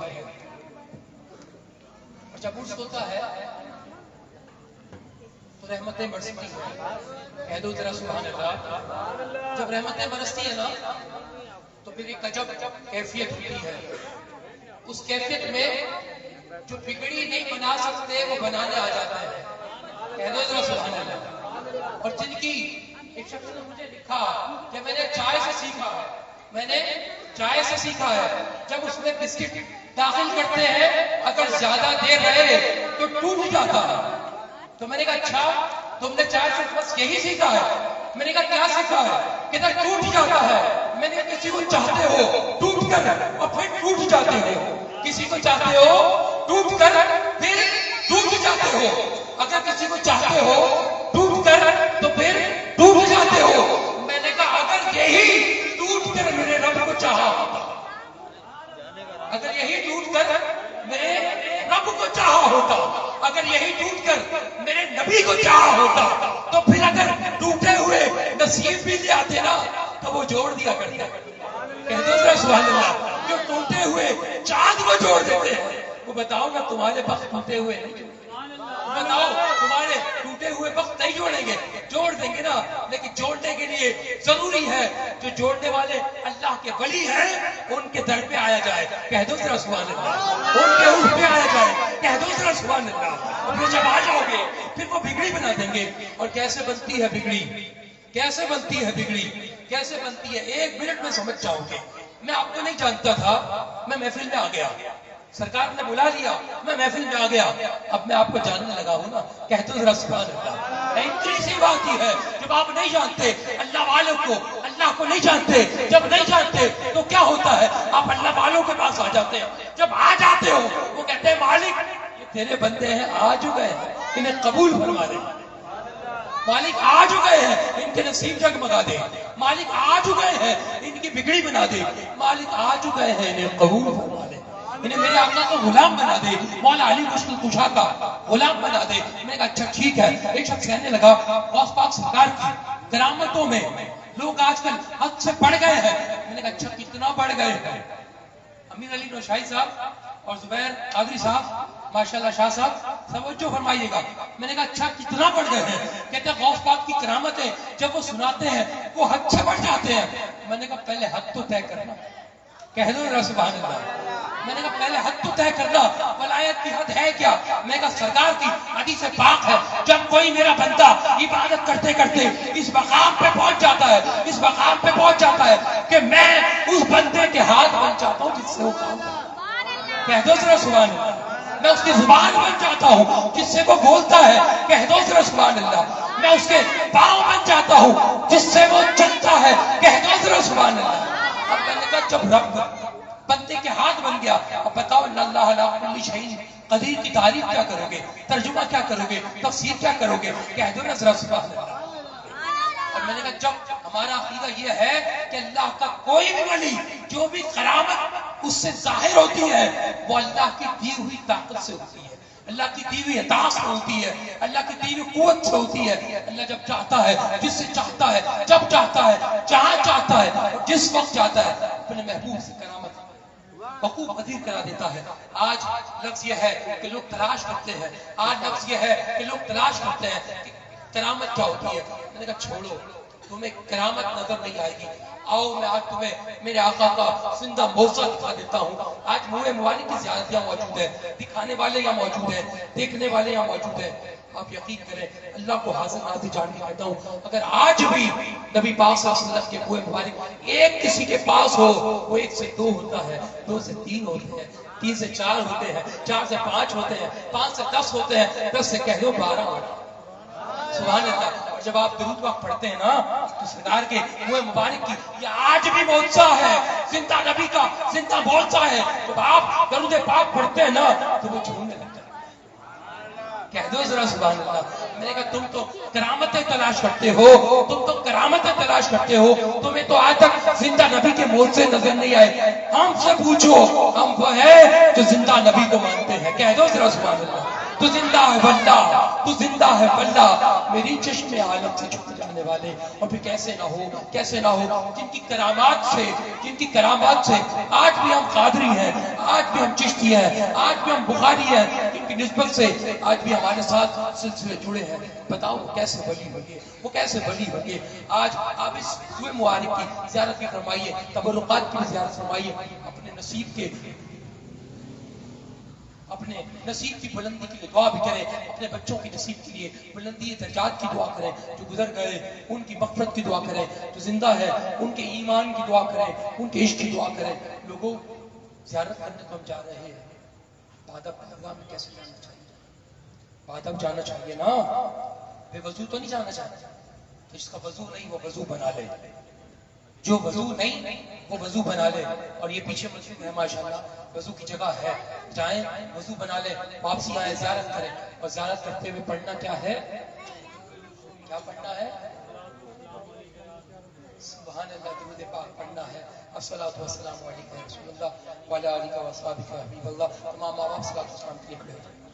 ہے. اور جب عرس ہوتا ہے تو رحمتیں برستی ہیں. کہہ دو ذرا سبحان اللہ. جب رحمتیں برستی ہیں نا تو پھر ایک عجب کیفیت ہوتی ہے. اس کیفیت میں جو بگڑی نہیں بنا سکتے وہ بنانے آ جاتے ہیں. کہہ دو ذرا سبحان اللہ. اور جن کی ایک شخص نے مجھے لکھا کہ میں نے چائے سے سیکھا ہے, میں نے چائے سے سیکھا ہے, جب اس میں بسکٹ داخل کرتے ہیں اگر زیادہ دیر رہے تو ٹوٹ جاتا ہے. تو میں نے کہا اچھا تم نے چائے سے بس یہی سیکھا ہے؟ میں نے کہا کیا سیکھا ہے؟ کہتا ٹوٹ جاتا ہے. میں نے کہا کسی کو چاہتے ہو ٹوٹ کر اور پھر ٹوٹ جاتے ہو, کسی کو چاہتے ہو ٹوٹ کر پھر ٹوٹ جاتے ہو. اگر کسی کو چاہتے ہو ٹوٹ کر تو پھر ٹوٹ جاتے ہو. میں نے کہا اگر یہی ٹوٹ کر میرے رب کو چاہا ہوتا, اگر یہی ٹوٹ کر میرے رب کو چاہا ہوتا, اگر یہی ٹوٹ کر میرے نبی کو چاہا ہوتا, تو پھر اگر ٹوٹے ہوئے نصیب بھی لے آتے نا تو وہ جوڑ دیا کرتے. کہہ دو ذرا سبحان اللہ. جو ٹوٹے ہوئے چاند کو جوڑ دیتے ہیں, وہ بتاؤ نا تمہارے وقت ٹوٹے ہوئے نہیں, بتاؤ تمہارے ٹوٹے ہوئے وقت نہیں جوڑیں گے, جوڑ دیں گے نا. لیکن جوڑنے کے لیے ضروری ہے جو جوڑنے والے اللہ کے ولی ہیں ان کے در پہ آیا جائے. کہہ دو ذرا سبحان اللہ. ان کے اوپر پہ آیا جائے. کہہ دو ذرا سبحان اللہ. اور پھر جب آ جاؤ گے پھر وہ بگڑی بنا دیں گے. اور کیسے بنتی ہے بگڑی, کیسے بنتی ہے بگڑی, کیسے بنتی ہے؟ 1 منٹ میں سمجھ جاؤ گے. میں آپ کو نہیں جانتا تھا, میں محفل میں آ گیا, سرکار نے بلا لیا, میں محفل میں آ گیا, اب میں آپ کو جاننے لگا ہوں نا. کہتے ذرا سبحان اللہ. اتنی سی بات ہی ہے, جب آپ نہیں جانتے اللہ والوں کو, اللہ کو نہیں جانتے, جب نہیں جانتے تو کیا ہوتا ہے آپ اللہ والوں کے پاس آ جاتے ہیں. جب آ جاتے ہو وہ کہتے ہیں مالک یہ تیرے بندے ہیں, آ چکے ہیں, انہیں قبول فرما دے. مالک آ چکے ہیں, ان کے نصیب جگمگا دے. مالک آ چکے ہیں, ان کی بگڑی بنا دے. مالک آ چکے ہیں, انہیں قبول فرما دے. انہیں میرے آقا کا غلام بنا دے, مولا علی مشکل کشا کا غلام بنا دے. میں نے کہا اچھا ٹھیک ہے. ایک شخص کہنے لگا غوث پاک سرکار کی کرامتوں میں لوگ آج کل حد سے بڑھ گئے ہیں. میں نے کہا اچھا کتنا بڑھ گئے ہیں؟ امیر علی نوشاہی صاحب اور زبیر قادری صاحب ماشاءاللہ شاہ صاحب توجہ فرمائیے گا. میں نے کہا اچھا کتنا بڑھ گئے ہیں؟ کہتے ہیں غوث پاک کی کرامتیں جب وہ سناتے ہیں وہ حد سے بڑھ جاتے ہیں. میں نے کہا پہلے حد تو طے کرنا. کہہ دو ذرا سبحان اللہ. میں نے کہا پہلے حد تو طے کرنا, ولایت کی حد ہے کیا؟ میں نے کہا سرکار کی حدیث پاک ہے جب کوئی میرا بندہ عبادت کرتے کرتے اس مقام پہ پہنچ جاتا ہے, اس مقام پہ پہنچ جاتا ہے کہ میں اس بندے کے ہاتھ بن جاتا ہوں جس سے وہ کام کرتا. کہہ دو ذرا سبحان اللہ. میں اس کی زبان بن جاتا ہوں جس سے وہ بولتا ہے. کہہ دو ذرا سبحان اللہ. میں اس کے پاؤں بن جاتا ہوں جس سے وہ چلتا ہے. کہہ دو ذرا سبحان اللہ. اب میں نے کہا جب رب بندے کے ہاتھ بن گیا, اب بتاؤ اللہ علی کل شیء قدیر کی تعریف کیا کرو گے, ترجمہ کیا کرو گے, تفسیر کیا کرو گے؟ کہہ دو نا ذرا سبحان اللہ. اور میں نے کہا جب ہمارا عقیدہ یہ ہے کہ اللہ کا کوئی بھی ولی جو بھی کرامت اس سے ظاہر ہوتی ہے وہ اللہ کی دی ہوئی طاقت سے ہوتی ہے, اللہ کی دی ہوئی عطا سے ہوتی ہے, اللہ کی دی ہوئی قوت سے ہوتی ہے. اللہ جب چاہتا ہے, جس سے چاہتا ہے, جب چاہتا ہے, جہاں چاہتا ہے, جس وقت چاہتا ہے اپنے محبوب سے کرامت وقوع قدیر کرا دیتا ہے. آج لفظ یہ ہے کہ لوگ تلاش کرتے ہیں, آج لفظ یہ ہے کہ لوگ تلاش کرتے ہیں کہ کرامت کیا ہوتی ہے. میں نے کہا چھوڑو, تمہیں کرامت نظر نہیں آئے گی. آؤ میں آج تمہیں میرے آقا کا زندہ موضوع دکھا دیتا ہوں. آج منہ مبارک کی زیادتیاں موجود ہیں, دکھانے والے یہاں موجود ہیں, دیکھنے والے یہاں موجود ہیں. آپ یقین کریں اللہ کو حاضر ناظر جان کے کہتا ہوں, اگر آج بھی نبی پاک صلی اللہ علیہ وسلم کے منہ مبارک ایک کسی کے پاس ہو, وہ 1 سے 2 ہوتا ہے, 2 سے 3 ہوتے ہیں, 3 سے 4 ہوتے ہیں, 4 سے 5 ہوتے ہیں, 5 سے 10 ہوتے ہیں, 10 سے کہہ دو 12 ہوتے ہیں. سبحان اللہ. اور جب آپ درود پاک پڑھتے ہیں نا تو سرکار کے منہ مبارک کی یہ آج بھی معجزہ ہے, زندہ نبی کا زندہ معجزہ ہے. جب آپ درود پاک پڑھتے ہیں نا تو وہ جھومنے لگتا ہے. کہہ دو ذرا سبحان اللہ. میں نے کہا تم تو کرامتیں تلاش کرتے ہو, تم تو کرامتیں تلاش کرتے ہو, تمہیں تو آج تک زندہ نبی کے معجزے نظر نہیں آئے. ہم سے پوچھو, ہم وہ ہے جو زندہ نبی کو مانتے ہیں. کہہ دو ذرا سبحان اللہ. تو زندہ ہے واللہ، تو زندہ ہے واللہ، میری چشم عالم سے چھپ جانے والے۔ اور پھر کیسے نہ ہو، کیسے نہ ہو، جن کی کرامات سے، جن کی کرامات سے آج بھی ہم قادری ہیں، آج بھی ہم چشتی ہیں، آج بھی ہم بخاری ہیں، جن کی نسبت سے آج بھی ہمارے ساتھ سلسلے جڑے ہیں۔ بتاؤ وہ کیسے ولی ہوگے، وہ کیسے ولی ہوگے۔ آج آپ اس سوئے مبارک کی زیارت بھی فرمائیے، تبرکات کی بھی زیارت فرمائیے، اپنے نصیب کے، اپنے نصیب کی بلندی کے لیے دعا بھی کریں، اپنے بچوں کی نصیب کے لیے بلندی درجات کی دعا کریں، جو گزر گئے ان کی مغفرت کی دعا کریں، جو زندہ ہے ان کے ایمان کی دعا کریں، ان کے عشق کی دعا کریں۔ لوگوں زیارت کرنے کو ہم جا رہے ہیں، بادب بارگاہ میں کیسے جانا چاہیے؟ بادب جانا چاہیے نا، بے وضو تو نہیں جانا چاہیے۔ تو جس کا وضو نہیں وہ وضو بنا لے، جو وضو نہیں وہ وضو بنا لے۔ اور یہ پیچھے مسجد ہے ماشاءاللہ، وضو کی جگہ ہے، جائیں وضو بنا لے، واپسی آئے زیارت کریں۔ اور زیارت کرتے ہوئے پڑھنا کیا ہے؟ کیا پڑھنا ہے؟ سبحان اللہ، درود پاک پڑھنا ہے۔ الصلاۃ والسلام علیکم رسول اللہ وعلی آلہ و اصحابہ حبیب اللہ۔ تمام ماں باپ صلاۃ والسلام کے لیے کھڑے ہو جائیں۔